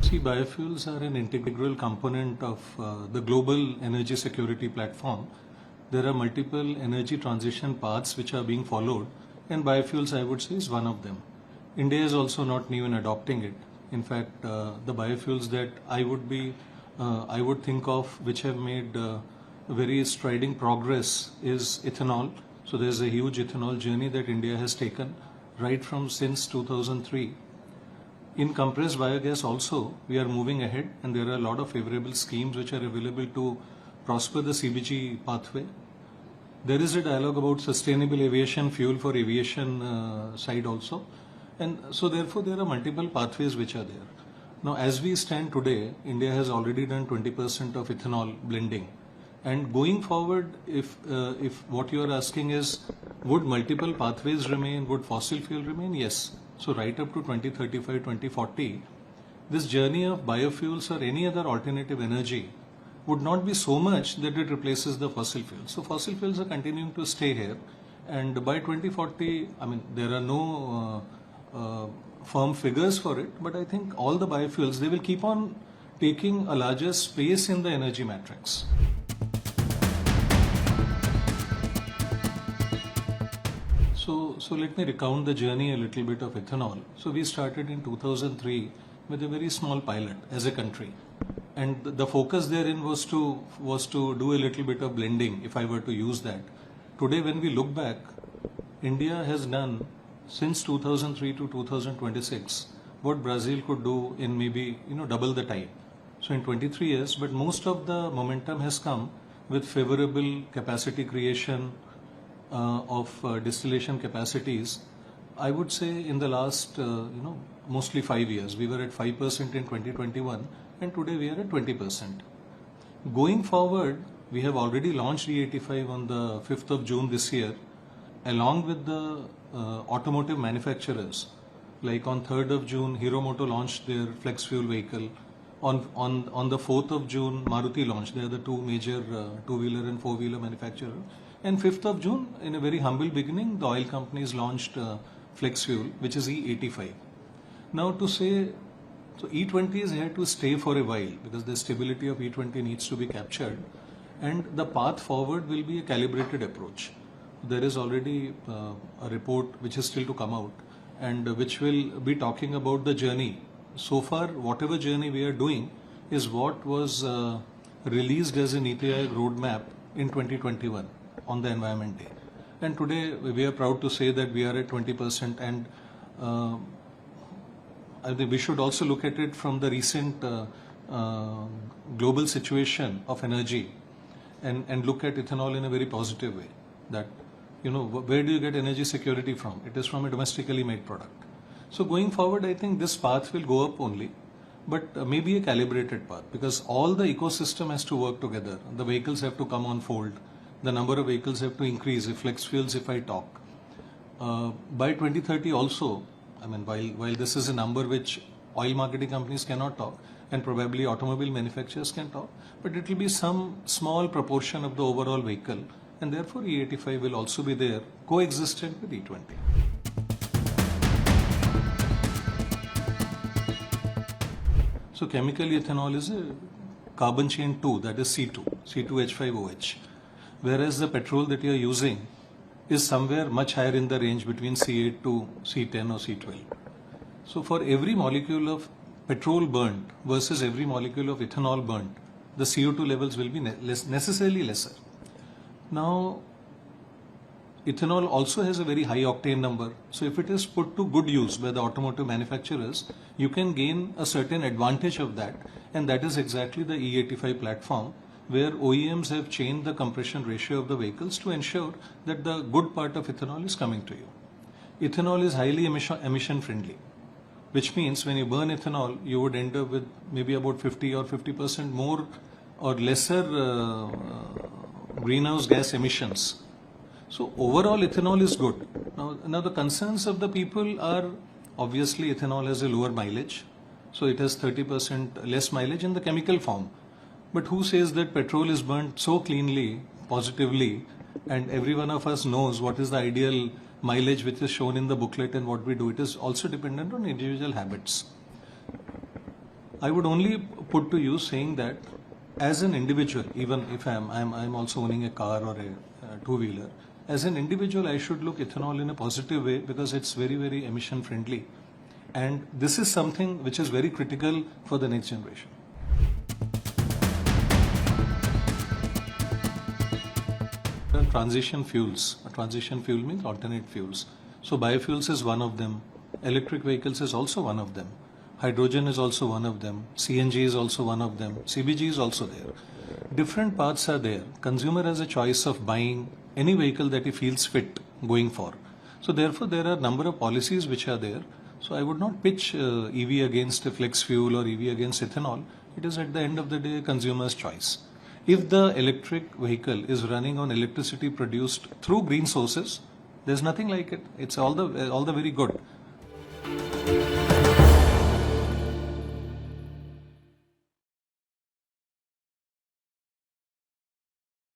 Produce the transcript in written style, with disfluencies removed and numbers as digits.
See, biofuels are an integral component of the global energy security platform. There are multiple energy transition paths which are being followed, and biofuels, I would say, is one of them. India is also not new in adopting it. In fact, the biofuels that I would think of which have made very striding progress is ethanol. So there's a huge ethanol journey that India has taken right from since 2003. In compressed biogas also, we are moving ahead, and there are a lot of favorable schemes which are available to prosper the CBG pathway. There is a dialogue about sustainable aviation fuel for aviation side also, and so therefore there are multiple pathways which are there. Now, as we stand today, India has already done 20% of ethanol blending, and going forward, if what you are asking is, would multiple pathways remain, would fossil fuel remain? Yes. So right up to 2035, 2040, this journey of biofuels or any other alternative energy would not be so much that it replaces the fossil fuels. So fossil fuels are continuing to stay here, and by 2040, I mean, there are no firm figures for it, but I think all the biofuels, they will keep on taking a larger space in the energy matrix. So let me recount the journey a little bit of ethanol. So we started in 2003 with a very small pilot as a country, and the focus therein was to do a little bit of blending, if I were to use that. Today, when we look back, India has done since 2003 to 2026 what Brazil could do in maybe double the time. So in 23 years, but most of the momentum has come with favorable capacity creation of distillation capacities. I would say in the last mostly 5 years, we were at 5% in 2021, and today we are at 20%. Going forward, we have already launched E85 on the 5th of June this year, along with the automotive manufacturers. Like on 3rd of June, Hero Moto launched their flex fuel vehicle. On the 4th of June, Maruti launched. They are the two major two-wheeler and four-wheeler manufacturers. And 5th of June, in a very humble beginning, the oil companies launched flex fuel, which is E85. Now to say, so E20 is here to stay for a while because the stability of E20 needs to be captured, and the path forward will be a calibrated approach. There is already a report which is still to come out, and which will be talking about the journey. So far, whatever journey we are doing is what was released as an Niti Aayog roadmap in 2021 on the Environment Day. And today we are proud to say that we are at 20%, and I think we should also look at it from the recent global situation of energy, and look at ethanol in a very positive way. That, where do you get energy security from? It is from a domestically made product. So going forward, I think this path will go up only, but maybe a calibrated path, because all the ecosystem has to work together. The vehicles have to come on fold. The number of vehicles have to increase. If flex fuels, if I talk, by 2030 also, I mean, while this is a number which oil marketing companies cannot talk, and probably automobile manufacturers can talk, but it will be some small proportion of the overall vehicle, and therefore E85 will also be there, coexistent with E20. So chemically, ethanol is a carbon chain 2, that is C2H5OH. Whereas the petrol that you are using is somewhere much higher in the range between C8 to C10 or C12. So for every molecule of petrol burnt versus every molecule of ethanol burnt, the CO2 levels will be necessarily lesser. Now, ethanol also has a very high octane number. So if it is put to good use by the automotive manufacturers, you can gain a certain advantage of that, and that is exactly the E85 platform, where OEMs have changed the compression ratio of the vehicles to ensure that the good part of ethanol is coming to you. Ethanol is highly emission friendly, which means when you burn ethanol, you would end up with maybe about 50 or 50% more or lesser greenhouse gas emissions. So overall, ethanol is good. Now the concerns of the people are, obviously ethanol has a lower mileage, so it has 30% less mileage in the chemical form. But who says that petrol is burnt so cleanly, positively, and every one of us knows what is the ideal mileage which is shown in the booklet and what we do? It is also dependent on individual habits. I would only put to you saying that as an individual, even if I'm also owning a car or a two-wheeler, as an individual, I should look ethanol in a positive way because it's very, very emission friendly. And this is something which is very critical for the next generation. Transition fuels. Transition fuel means alternate fuels. So biofuels is one of them. Electric vehicles is also one of them. Hydrogen is also one of them. CNG is also one of them. CBG is also there. Different paths are there. Consumer has a choice of buying any vehicle that he feels fit going for. So therefore there are a number of policies which are there. So I would not pitch EV against a flex fuel or EV against ethanol. It is at the end of the day a consumer's choice. If the electric vehicle is running on electricity produced through green sources, there's nothing like it. It's all the very good.